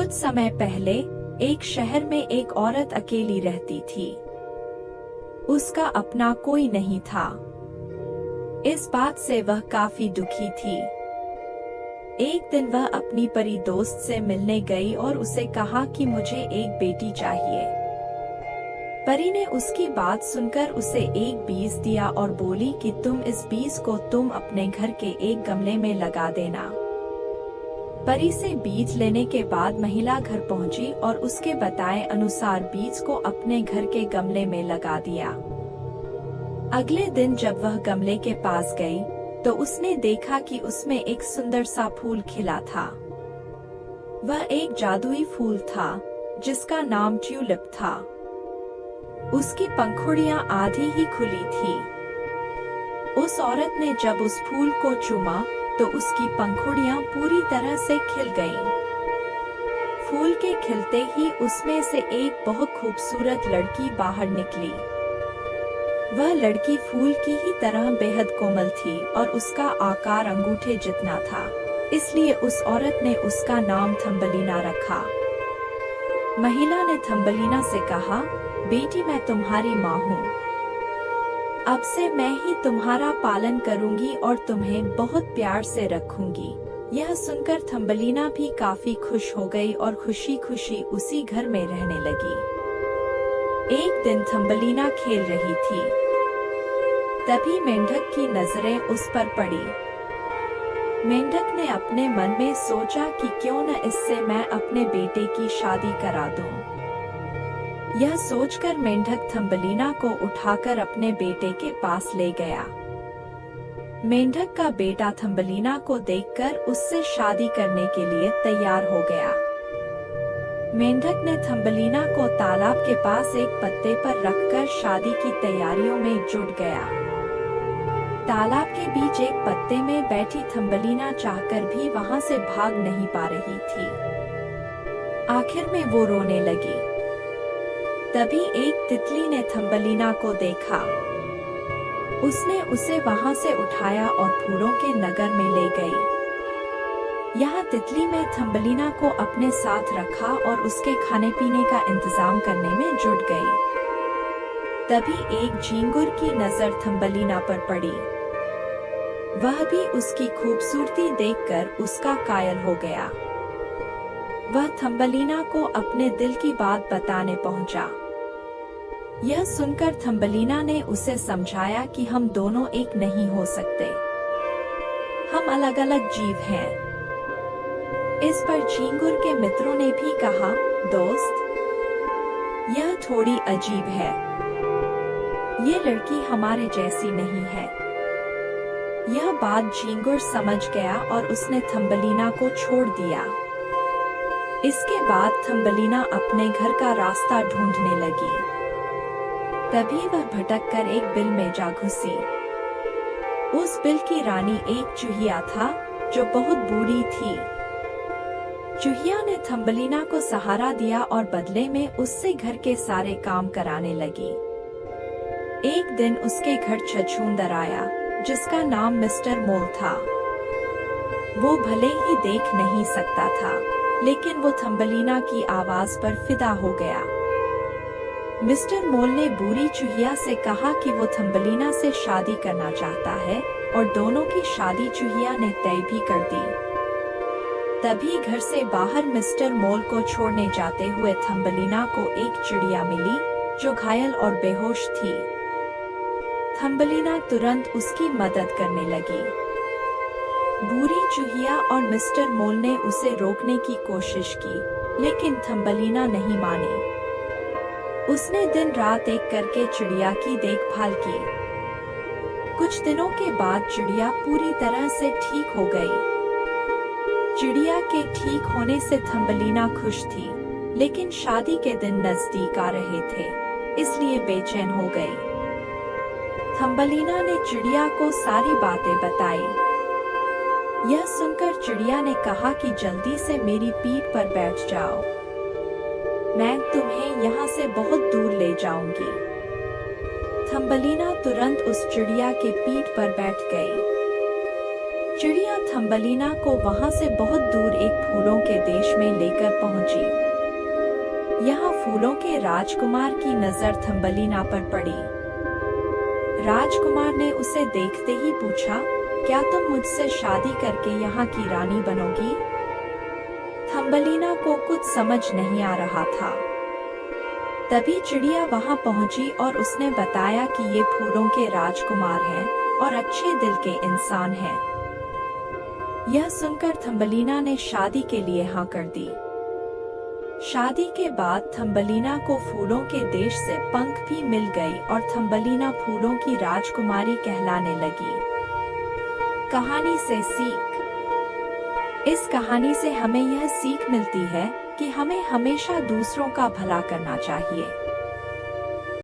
बहुत समय पहले एक शहर में एक औरत अकेली रहती थी। उसका अपना कोई नहीं था। इस बात से वह काफी दुखी थी। एक दिन वह अपनी परी दोस्त से मिलने गई और उसे कहा कि मुझे एक बेटी चाहिए। परी ने उसकी बात सुनकर उसे एक बीज दिया और बोली कि तुम इस बीज को तुम अपने घर के एक गमले में लगा देना। परी से बीज लेने के बाद महिला घर पहुंची और उसके बताए अनुसार बीज को अपने घर के गमले में लगा दिया। अगले दिन जब वह गमले के पास गई तो उसने देखा कि उसमें एक सुंदर सा फूल खिला था। वह एक जादुई फूल था जिसका नाम ट्यूलिप था। उसकी पंखुड़ियां आधी ही खुली थी। उस औरत ने जब उस फूल को चूमा तो उसकी पंखुड़ियां पूरी तरह से खिल गईं। फूल के खिलते ही उसमें से एक बहुत खूबसूरत लड़की बाहर निकली। वह लड़की फूल की ही तरह बेहद कोमल थी और उसका आकार अंगूठे जितना था, इसलिए उस औरत ने उसका नाम थम्बलीना रखा। महिला ने थम्बलीना से कहा, बेटी मैं तुम्हारी माँ हूँ। अब से मैं ही तुम्हारा पालन करूंगी और तुम्हें बहुत प्यार से रखूंगी। यह सुनकर थम्बलीना भी काफी खुश हो गई और खुशी खुशी उसी घर में रहने लगी। एक दिन थम्बलीना खेल रही थी। तभी मेंढक की नजरें उस पर पड़ी। मेंढक ने अपने मन में सोचा कि क्यों न इससे मैं अपने बेटे की शादी करा दूं। यह सोचकर मेंढक थम्बलीना को उठाकर अपने बेटे के पास ले गया। मेंढक का बेटा थम्बलीना को देखकर उससे शादी करने के लिए तैयार हो गया। मेंढक ने थम्बलीना को तालाब के पास एक पत्ते पर रखकर शादी की तैयारियों में जुट गया। तालाब के बीच एक पत्ते में बैठी थम्बलीना चाहकर भी वहां से भाग नहीं पा रही थी। आखिर में वो रोने लगी। तभी एक तितली ने थम्बलीना को देखा। उसने उसे वहां से उठाया और फूलों के नगर में ले गई। यहाँ तितली में थम्बलीना को अपने साथ रखा और उसके खाने पीने का इंतजाम करने में जुट गई। तभी एक झींगुर की नजर थम्बलीना पर पड़ी। वह भी उसकी खूबसूरती देखकर उसका कायल हो गया। वह थम्बलीना को अपने दिल की बात बताने पहुंचा। यह सुनकर थम्बलीना ने उसे समझाया कि हम दोनों एक नहीं हो सकते। हम अलग अलग जीव हैं। इस पर झींगुर के मित्रों ने भी कहा, दोस्त, यह थोड़ी अजीब है। ये लड़की हमारे जैसी नहीं है। यह बात झींगुर समझ गया और उसने थम्बलीना को छोड़ दिया। इसके बाद थम्बलीना अपने घर का रास्ता ढूंढने लगी। तभी वह भटककर एक बिल में जा घुसी। उस बिल की रानी एक चूहिया था जो बहुत बूढ़ी थी। चूहिया ने थम्बलीना को सहारा दिया और बदले में उससे घर के सारे काम कराने लगी। एक दिन उसके घर छछूंदर आया जिसका नाम मिस्टर मोल था। वो भले ही देख नहीं सकता था, लेकिन वो थम्बलीना की आवाज पर फिदा हो गया। मिस्टर मोल ने बूढ़ी चूहिया से कहा कि वो थम्बलीना से शादी करना चाहता है और दोनों की शादी चूहिया ने तय भी कर दी। तभी घर से बाहर मिस्टर मोल को छोड़ने जाते हुए थम्बलीना को एक चिड़िया मिली जो घायल और बेहोश थी। थम्बलीना तुरंत उसकी मदद करने लगी। बूढ़ी चूहिया और मिस्टर मोल ने उसे रोकने की कोशिश की, लेकिन थम्बलीना नहीं मानी। उसने दिन रात एक करके चिड़िया की देखभाल की। कुछ दिनों के बाद चिड़िया पूरी तरह से ठीक हो गई। चिड़िया के ठीक होने से थम्बलीना खुश थी, लेकिन शादी के दिन नजदीक आ रहे थे, इसलिए बेचैन हो गई। थम्बलीना ने चिड़िया को सारी बातें बताई। यह सुनकर चिड़िया ने कहा कि जल्दी से मेरी पीठ पर बैठ जाओ, मैं तुम्हें यहाँ से बहुत दूर ले जाऊंगी। थम्बलीना तुरंत उस चिड़िया के पीठ पर बैठ गई। चिड़िया थम्बलीना को वहां से बहुत दूर एक फूलों के देश में लेकर पहुंची। यहाँ फूलों के राजकुमार की नजर थम्बलीना पर पड़ी। राजकुमार ने उसे देखते ही पूछा, क्या तुम मुझसे शादी करके यहाँ की रानी बनोगी? थम्बलीना को कुछ समझ नहीं आ रहा था। तभी चिड़िया वहां पहुंची और उसने बताया कि ये फूलों के राजकुमार हैं और अच्छे दिल के इंसान हैं। यह सुनकर थम्बलीना ने शादी के लिए हाँ कर दी। शादी के बाद थम्बलीना को फूलों के देश से पंख भी मिल गई और थम्बलीना फूलों की राजकुमारी कहलाने लगी। कहानी से सीख। इस कहानी से हमें यह सीख मिलती है कि हमें हमेशा दूसरों का भला करना चाहिए।